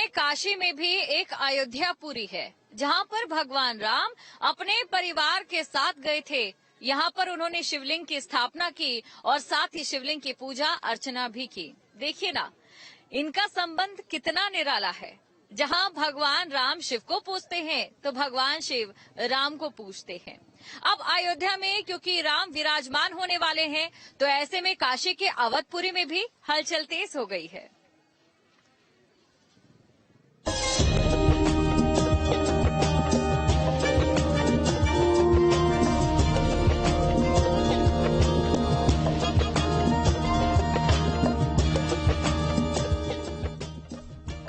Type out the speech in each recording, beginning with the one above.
काशी में भी एक अयोध्यापुरी है, जहां पर भगवान राम अपने परिवार के साथ गए थे। यहाँ पर उन्होंने शिवलिंग की स्थापना की और साथ ही शिवलिंग की पूजा अर्चना भी की। देखिए ना, इनका संबंध कितना निराला है। जहाँ भगवान राम शिव को पूजते हैं तो भगवान शिव राम को पूजते हैं। अब अयोध्या में क्योंकि राम विराजमान होने वाले हैं, तो ऐसे में काशी के अवधपुरी में भी हलचल तेज हो गई है।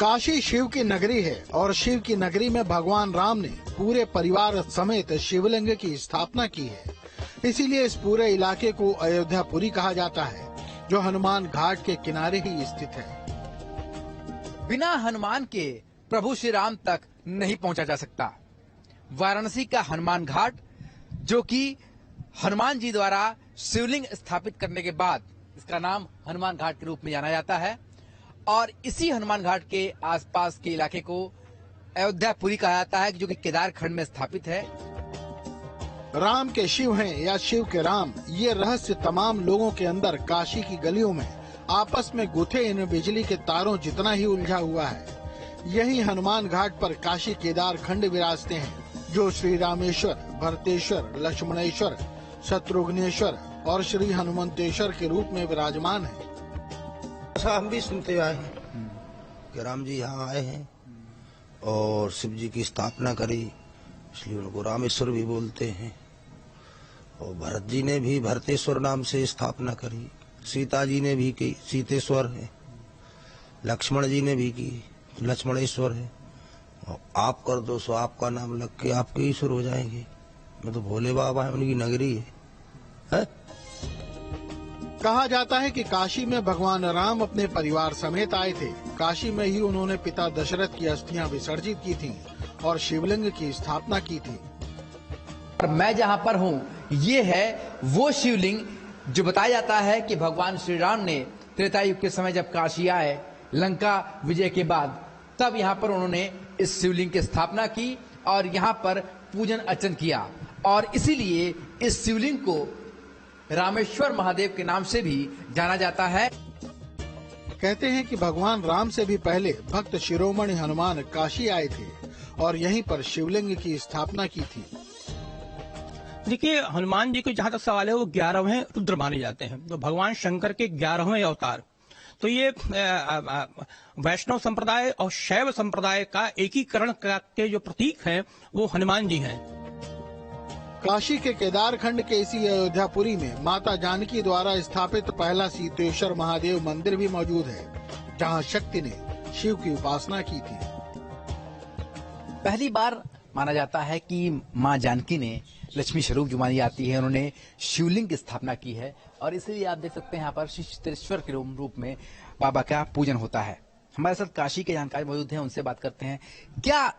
काशी शिव की नगरी है और शिव की नगरी में भगवान राम ने पूरे परिवार समेत शिवलिंग की स्थापना की है। इसीलिए इस पूरे इलाके को अयोध्यापुरी कहा जाता है, जो हनुमान घाट के किनारे ही स्थित है। बिना हनुमान के प्रभु श्री राम तक नहीं पहुंचा जा सकता। वाराणसी का हनुमान घाट, जो कि हनुमान जी द्वारा शिवलिंग स्थापित करने के बाद इसका नाम हनुमान घाट के रूप में जाना जाता है, और इसी हनुमान घाट के आसपास के इलाके को अयोध्यापुरी कहा जाता है, जो कि केदार खंड में स्थापित है। राम के शिव हैं या शिव के राम, ये रहस्य तमाम लोगों के अंदर काशी की गलियों में आपस में गुथे इन बिजली के तारों जितना ही उलझा हुआ है। यही हनुमान घाट पर काशी केदार खंड विराजते हैं, जो श्री रामेश्वर, भरतेश्वर, लक्ष्मणेश्वर, शत्रुघ्नेश्वर और श्री हनुमंतेश्वर के रूप में विराजमान है। ऐसा हम भी सुनते आए हैं कि राम जी यहाँ आए हैं और शिव जी की स्थापना करी, इसलिए उनको रामेश्वर भी बोलते हैं। और भरत जी ने भी भरतेश्वर नाम से स्थापना करी, सीता जी ने भी की, सीतेश्वर है। लक्ष्मण जी ने भी की, लक्ष्मणेश्वर है। और आप कर दो सो आपका नाम लग के आपके ईश्वर हो जाएंगे। मैं तो भोले बाबा है, उनकी नगरी है। कहा जाता है कि काशी में भगवान राम अपने परिवार समेत आए थे। काशी में ही उन्होंने पिता दशरथ की अस्थियां विसर्जित की थीं और शिवलिंग की स्थापना की थी। और मैं जहां पर हूं, ये है वो शिवलिंग जो बताया जाता है कि भगवान श्री राम ने त्रेता युग के समय जब काशी आए लंका विजय के बाद, तब यहाँ पर उन्होंने इस शिवलिंग की स्थापना की और यहाँ पर पूजन अर्चन किया। और इसीलिए इस शिवलिंग को रामेश्वर महादेव के नाम से भी जाना जाता है। कहते हैं कि भगवान राम से भी पहले भक्त शिरोमणि हनुमान काशी आए थे और यहीं पर शिवलिंग की स्थापना की थी। देखिए, हनुमान जी को जहाँ तक सवाल है, वो 11वें रुद्र माने जाते हैं, तो भगवान शंकर के 11वें अवतार। तो ये वैष्णव संप्रदाय और शैव संप्रदाय का एकीकरण के जो प्रतीक हैं, वो हनुमान जी हैं। काशी के केदार खंड के इसी अयोध्यापुरी में माता जानकी द्वारा स्थापित पहला सीतेश्वर महादेव मंदिर भी मौजूद है, जहां शक्ति ने शिव की उपासना की थी। पहली बार माना जाता है कि मां जानकी ने लक्ष्मी स्वरूप जो मानी जाती है, उन्होंने शिवलिंग की स्थापना की है। और इसलिए आप देख सकते हैं यहाँ पर शीतलेश्वर के रूप में बाबा का पूजन होता है। हमारे साथ काशी के जानकार मौजूद हैं, उनसे बात करते हैं। क्या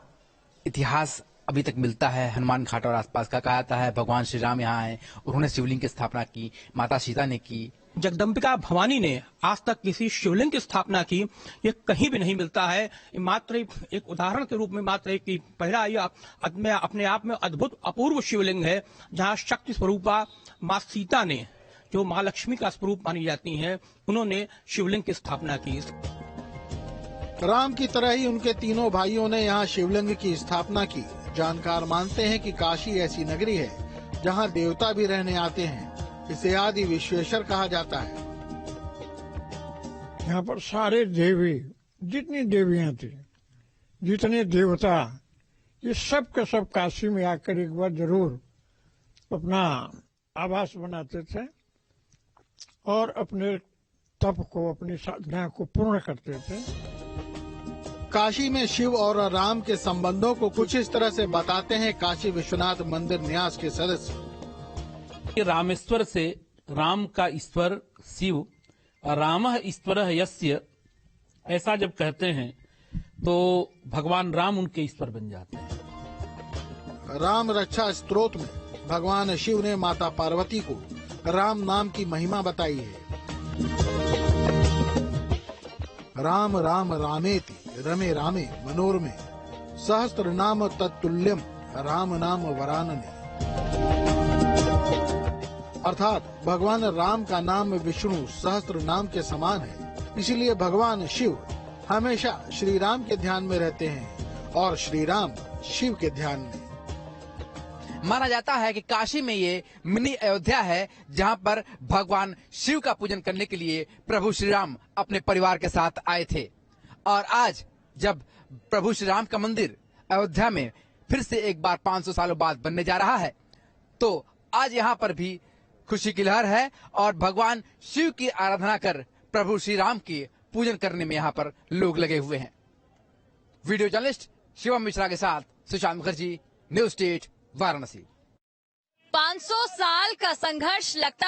इतिहास अभी तक मिलता है हनुमान घाट और आसपास का? कहा जाता है भगवान श्री राम यहाँ आए, उन्होंने शिवलिंग की स्थापना की, माता सीता ने की। जगदम्बिका भवानी ने आज तक किसी शिवलिंग की स्थापना की, ये कहीं भी नहीं मिलता है। मात्र एक उदाहरण के रूप में मात्र एक पहला ये अपने आप में अद्भुत अपूर्व शिवलिंग है, जहाँ शक्ति स्वरूपा माँ सीता ने, जो माँ लक्ष्मी का स्वरूप मानी जाती हैं, उन्होंने शिवलिंग की स्थापना की। राम की तरह ही उनके तीनों भाइयों ने यहाँ शिवलिंग की स्थापना की। जानकार मानते हैं कि काशी ऐसी नगरी है जहाँ देवता भी रहने आते हैं। इसे आदि विश्वेश्वर कहा जाता है। यहाँ पर सारे देवी, जितनी देवियां थी, जितने देवता, ये सब के सब काशी में आकर एक बार जरूर अपना आवास बनाते थे और अपने तप को, अपनी साधना को पूर्ण करते थे। काशी में शिव और राम के संबंधों को कुछ इस तरह से बताते हैं काशी विश्वनाथ मंदिर न्यास के सदस्य। रामेश्वर से राम का ईश्वर शिव, रामः ईश्वरः यस्य, ऐसा जब कहते हैं तो भगवान राम उनके ईश्वर बन जाते हैं। राम रक्षा स्तोत्र में भगवान शिव ने माता पार्वती को राम नाम की महिमा बताई है। राम राम रामेति रमे रामे मनोरमे सहस्त्र नाम तत्तुल्यम राम नाम वरानने। अर्थात भगवान राम का नाम विष्णु सहस्त्र नाम के समान है, इसीलिए भगवान शिव हमेशा श्री राम के ध्यान में रहते हैं और श्री राम शिव के ध्यान में। माना जाता है कि काशी में ये मिनी अयोध्या है, जहां पर भगवान शिव का पूजन करने के लिए प्रभु श्री राम अपने परिवार के साथ आए थे। और आज जब प्रभु श्री राम का मंदिर अयोध्या में फिर से एक बार 500 सालों बाद बनने जा रहा है, तो आज यहाँ पर भी खुशी की लहर है और भगवान शिव की आराधना कर प्रभु श्री राम की पूजन करने में यहाँ पर लोग लगे हुए हैं। वीडियो जर्नलिस्ट शिवम मिश्रा के साथ सुशांत मुखर्जी, न्यूज स्टेट, वाराणसी। 500 साल का संघर्ष लगता